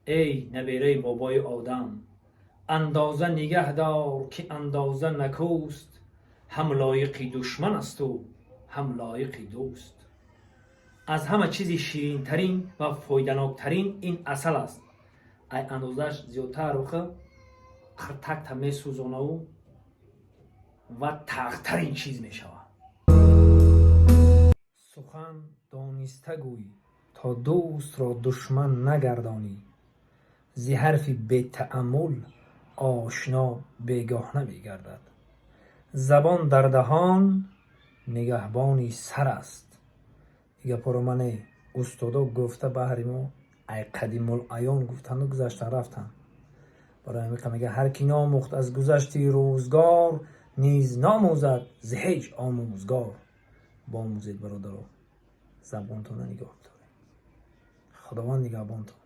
ای نبیره بابای آدم، اندازه نگه دار که اندازه نکوست. هم لایق دشمن است و هم لایق دوست. از همه چیز شیرین ترین و فایدناک ترین این عسل است. ای اندازش زیادتر روخه قرتک تا می سوزانه و تخترین چیز می شود. سخن دانسته گوی تا دوست را دشمن نگردانی. زی حرفی بی تأمل آشنا بیگاه نمی گردد. زبان در دهان نگهبانی سر است. دیگه پرو من استادا گفته بحریمو ای قدیم الایام گفتن و گذشتن رفتن. برای همین میگه هر کی ناموخت از گذشته روزگار، نیز ناموزد ز هیچ آموزگار. با آموزید برادران، زبانتون نگاه دارید. خداوند نگهبانتون.